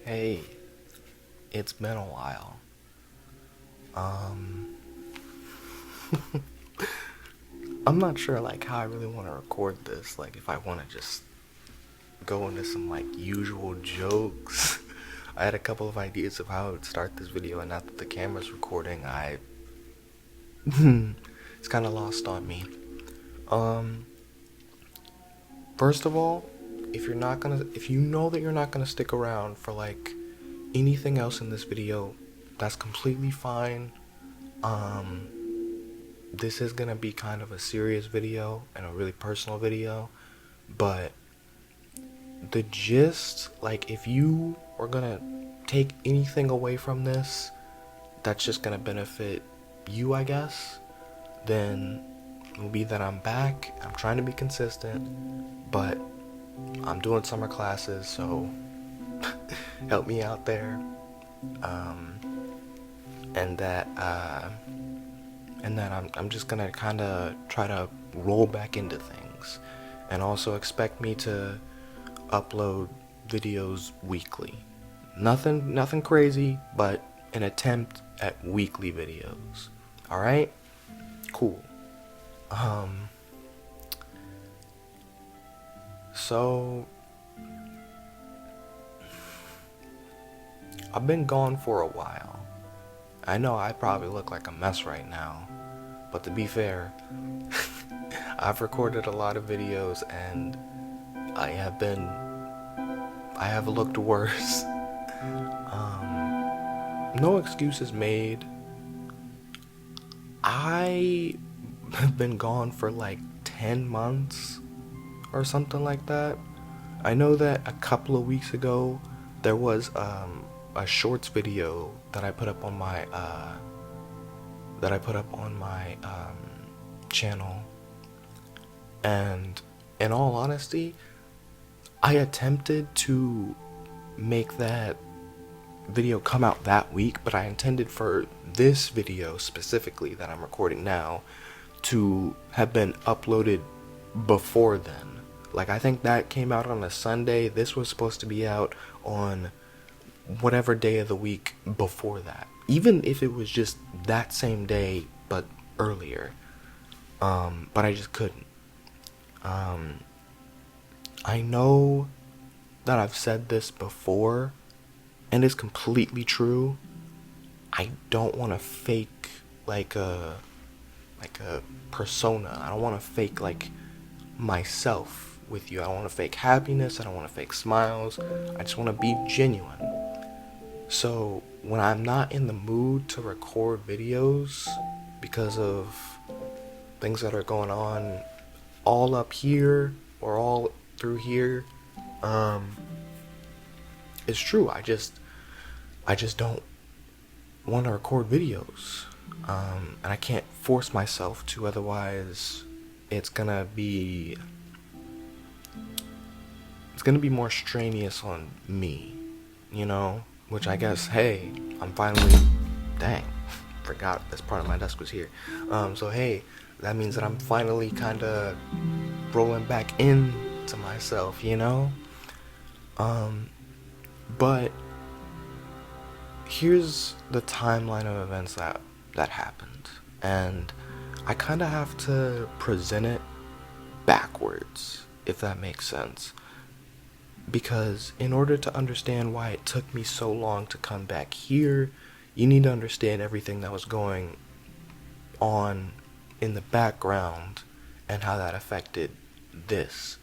Hey, it's been a while. Um, I'm not sure like how I really want to record this. Like if I want to just go into some like usual jokes. I had a couple of ideas of how I would start this video, and now that the camera's recording, it's kind of lost on me. Um, First of all, if you know that you're not gonna stick around for like anything else in this video, that's completely fine. Um, this is gonna be kind of a serious video and a really personal video, but the gist, like if you are gonna take anything away from this that's just gonna benefit you, I guess, then it will be that I'm back. I'm trying to be consistent, but I'm doing summer classes, so help me out there. Um, and that I'm just gonna kind of try to roll back into things, and also expect me to upload videos weekly. Nothing crazy, but an attempt at weekly videos. All right, cool. Um, so I've been gone for a while. I know I probably look like a mess right now, but to be fair, I've recorded a lot of videos and I have been I have looked worse. No excuses made. I have been gone for like 10 months or something like that. I know that a couple of weeks ago there was a shorts video that I put up on my channel, and in all honesty, I attempted to make that video come out that week, but I intended for this video specifically that I'm recording now to have been uploaded before then. Like I think that came out on a Sunday. This was supposed to be out on whatever day of the week before that. Even if it was just that same day but earlier. But I just couldn't. I know that I've said this before, and it's completely true. I don't want to fake like a persona. I don't want to fake like myself with you. I don't want to fake happiness. I don't want to fake smiles. I just want to be genuine. So when I'm not in the mood to record videos because of things that are going on all up here or all through here, it's true. I just don't want to record videos, and I can't force myself to. Otherwise, it's gonna be more strenuous on me, you know. Which I guess, hey, I'm finally, dang, forgot this part of my desk was here. So hey, that means that I'm finally kind of rolling back into myself, you know. But here's the timeline of events that happened, and I kind of have to present it backwards, if that makes sense. Because in order to understand why it took me so long to come back here, you need to understand everything that was going on in the background and how that affected this.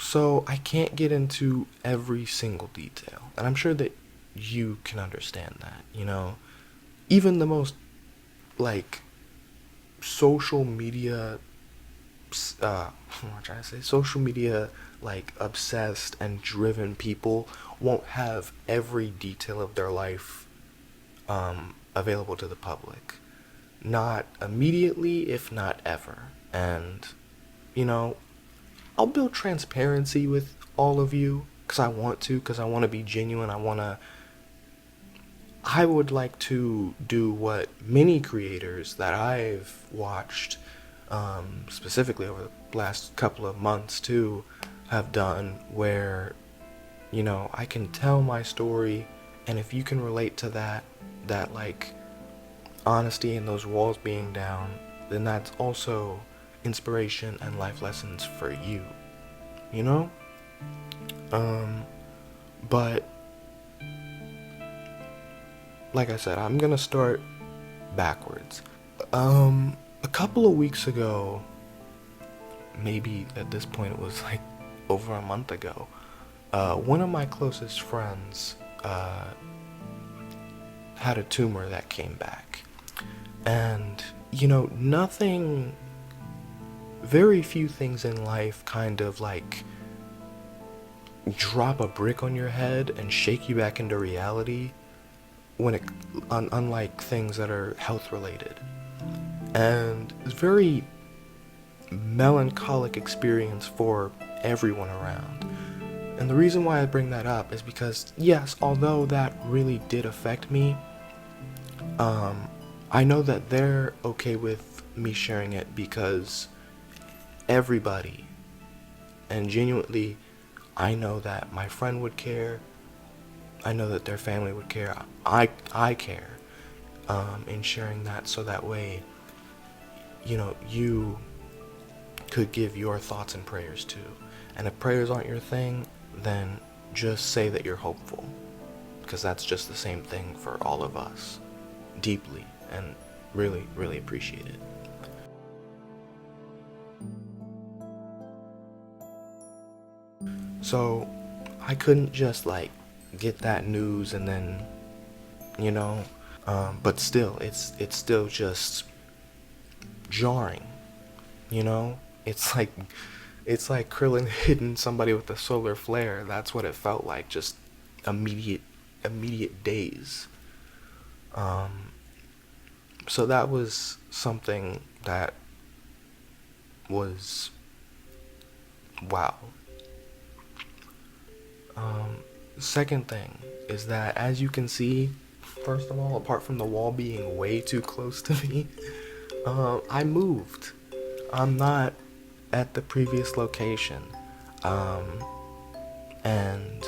So I can't get into every single detail, and I'm sure that you can understand that, you know. Even the most like social media social media like obsessed and driven people won't have every detail of their life available to the public. Not immediately, if not ever. And you know, I'll build transparency with all of you because I want to, because I want to be genuine. I would like to do what many creators that I've watched specifically over the last couple of months too, have done, where, you know, I can tell my story, and if you can relate to that like honesty and those walls being down, then that's also inspiration and life lessons for you, you know? But like I said, I'm gonna start backwards. A couple of weeks ago, maybe at this point it was like over a month ago, one of my closest friends had a tumor that came back. And, you know, very few things in life kind of like drop a brick on your head and shake you back into reality unlike things that are health related. And it's a very melancholic experience for everyone around. And the reason why I bring that up is because, yes, although that really did affect me, I know that they're okay with me sharing it because everybody, and genuinely, I know that my friend would care. I know that their family would care. I care in sharing that, so that way, you know, you could give your thoughts and prayers too. And if prayers aren't your thing, then just say that you're hopeful, because that's just the same thing for all of us, deeply, and really, really appreciate it. So I couldn't just like get that news and then, you know, but still, it's still just jarring, you know. It's like Krillin hitting somebody with a solar flare. That's what it felt like, just immediate daze. So that was something that was wow. Second thing is that, as you can see, first of all, apart from the wall being way too close to me, I moved. I'm not at the previous location. And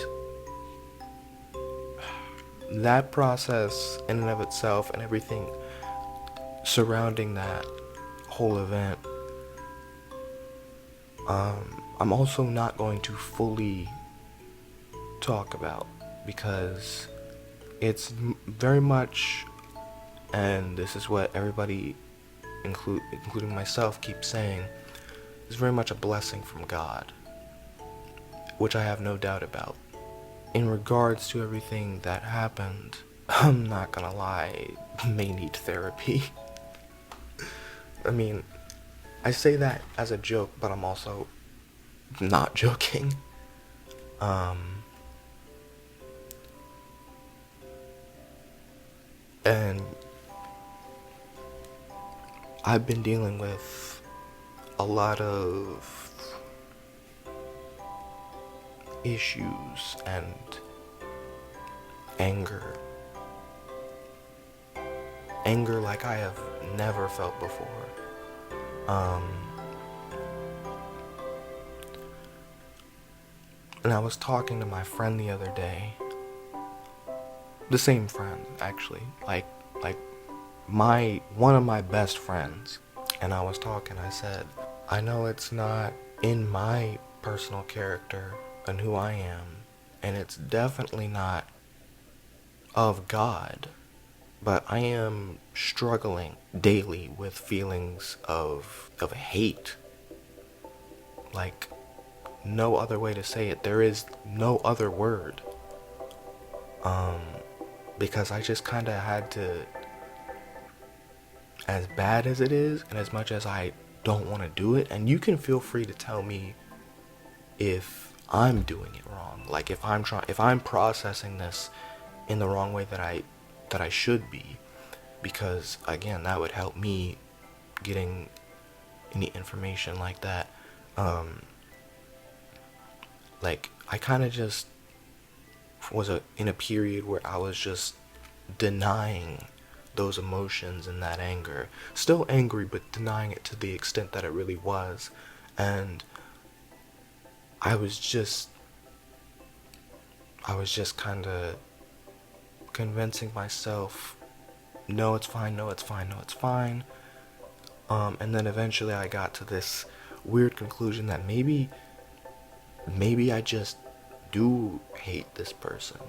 that process in and of itself, and everything surrounding that whole event, I'm also not going to fully talk about, because it's very much, and this is what everybody, including myself, keeps saying, it's very much a blessing from God, which I have no doubt about. In regards to everything that happened, I'm not gonna lie, may need therapy. I mean, I say that as a joke, but I'm also not joking. And I've been dealing with a lot of issues and anger like I have never felt before. And I was talking to my friend the other day, the same friend actually, like one of my best friends, and I said, I know it's not in my personal character and who I am, and it's definitely not of God, but I am struggling daily with feelings of hate. Like, no other way to say it. There is no other word. Because I just kind of had to, as bad as it is, and as much as I don't want to do it, and you can feel free to tell me if I'm doing it wrong, like if I'm processing this in the wrong way that I should be, because again, that would help me getting any information like that. Like, I kind of just was in a period where I was just denying those emotions and that anger. Still angry, but denying it to the extent that it really was. And I was just kind of convincing myself, no, it's fine, no, it's fine, no, it's fine. And then eventually I got to this weird conclusion that maybe I just do hate this person.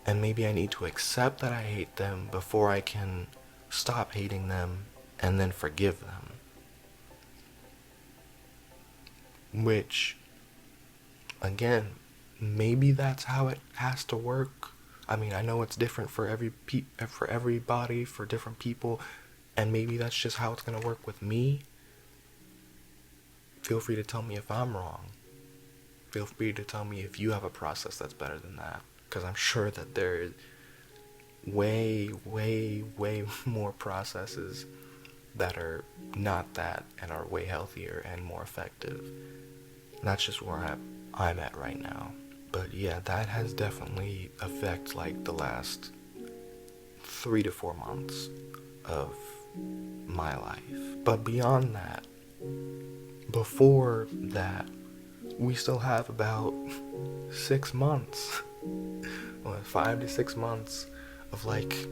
And maybe I need to accept that I hate them before I can stop hating them and then forgive them. Which, again, maybe that's how it has to work. I mean, I know it's different for everybody, for different people, and maybe that's just how it's going to work with me. Feel free to tell me if I'm wrong. Feel free to tell me if you have a process that's better than that, because I'm sure that there is way more processes that are not that and are way healthier and more effective. That's just where I'm at right now. But yeah, that has definitely affected like the last 3 to 4 months of my life. But beyond that, before that, we still have about 6 months, well, 5 to 6 months of like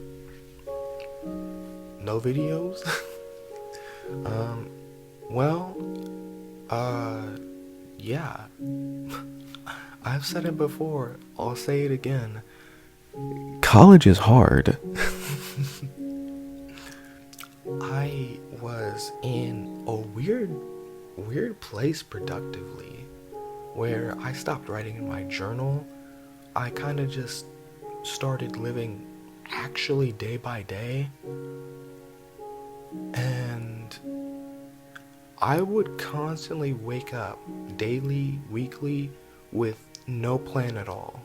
no videos. Yeah. I've said it before, I'll say it again. College is hard. I was in a weird place productively, where I stopped writing in my journal. I kind of just started living actually day by day, and I would constantly wake up daily, weekly, with no plan at all,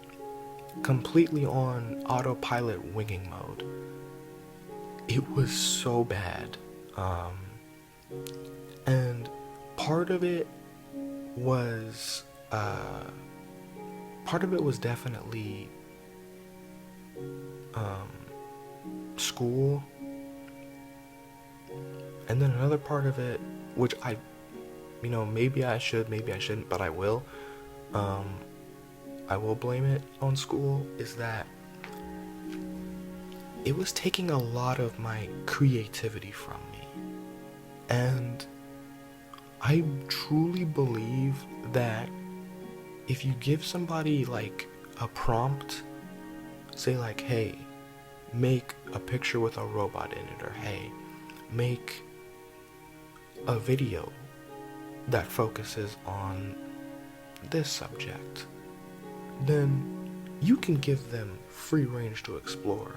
completely on autopilot winging mode. It was so bad. And part of it was definitely school, and then another part of it, which maybe I should, maybe I shouldn't, but I will blame it on school, is that it was taking a lot of my creativity from me. And I truly believe that if you give somebody like a prompt, say like, hey, make a picture with a robot in it, or hey, make a video that focuses on this subject, then you can give them free range to explore.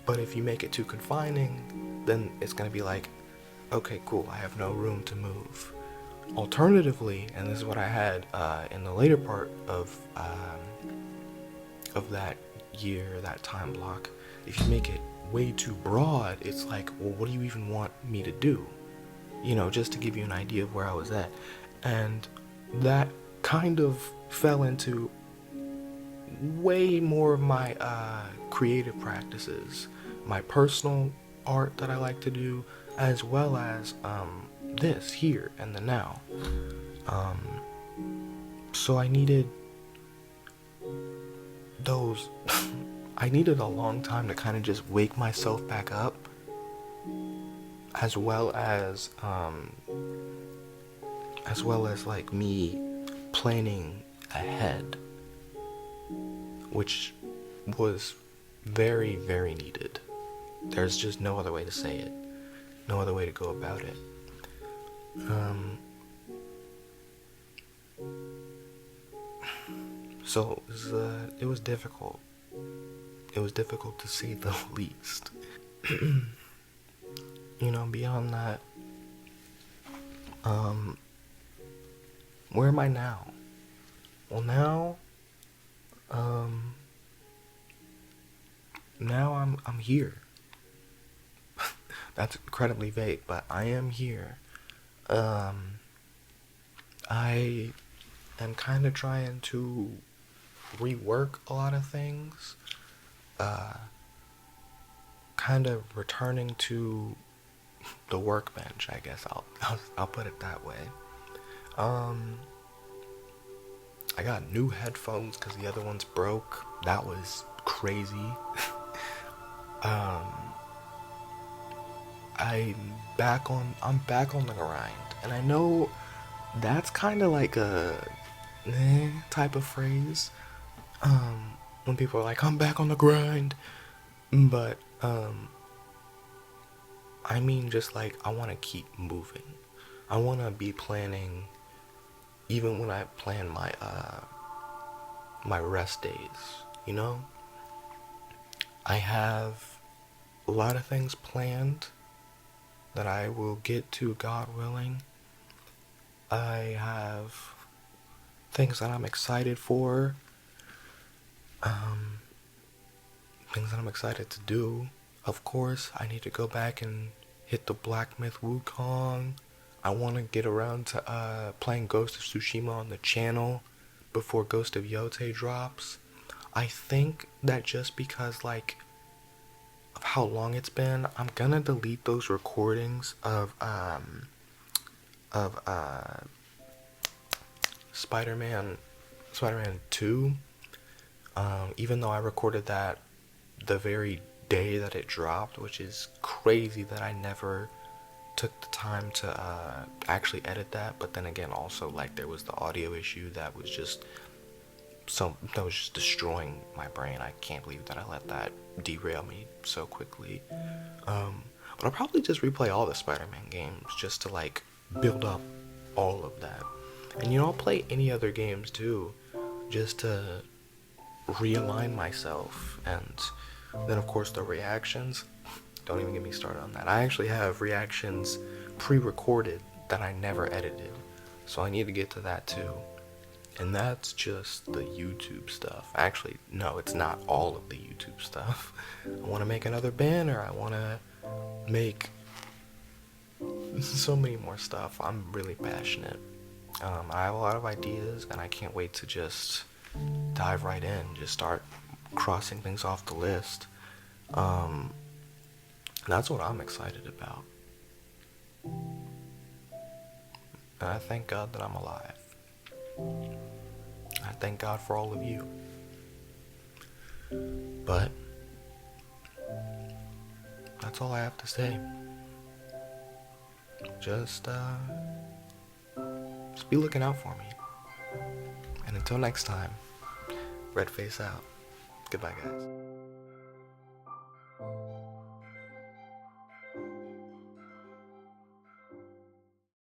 But if you make it too confining, then it's going to be like, okay, cool, I have no room to move. Alternatively, and this is what I had in the later part of that year, that time block, if you make it way too broad, it's like, well, what do you even want me to do? Just to give you an idea of where I was at. And that kind of fell into way more of my creative practices, my personal art that I like to do, as well as this here and the now. So I needed those I needed a long time to kind of just wake myself back up, as well as like me planning ahead, which was very, very needed. There's just no other way to say it, no other way to go about it. So it was difficult. It was difficult to say the least. Beyond that, where am I now? Well, now I'm here. That's incredibly vague, but I am here. I am kind of trying to rework a lot of things, kind of returning to the workbench, I guess I'll put it that way. I got new headphones because the other ones broke. That was crazy. I'm back on the grind, and I know that's kind of like a type of phrase. When people are like, I'm back on the grind, but I mean just like I want to keep moving. I want to be planning, even when I plan my rest days, you know? I have a lot of things planned that I will get to, God willing. I have things that I'm excited for, things that I'm excited to do. Of course, I need to go back and hit the Black Myth Wukong. I want to get around to playing Ghost of Tsushima on the channel before Ghost of Yote drops. I think that just because, like, of how long it's been, I'm gonna delete those recordings of Spider-Man 2. Even though I recorded that the very day that it dropped, which is crazy that I never took the time to actually edit that. But then again, also, like, there was the audio issue that was just destroying my brain. I can't believe that I let that derail me so quickly. But I'll probably just replay all the Spider-Man games just to, like, build up all of that. And, you know, I'll play any other games too, just to realign myself. And then, of course, the reactions. Don't even get me started on that. I actually have reactions pre-recorded that I never edited, so I need to get to that too. And that's just the YouTube stuff. Actually, no, it's not all of the YouTube stuff. I want to make another banner. I want to make so many more stuff. I'm really passionate. I have a lot of ideas, and I can't wait to just dive right in, just start crossing things off the list. That's what I'm excited about. And I thank God that I'm alive. I thank God for all of you. But that's all I have to say. Just be looking out for me. And until next time, Redface out. Goodbye, guys.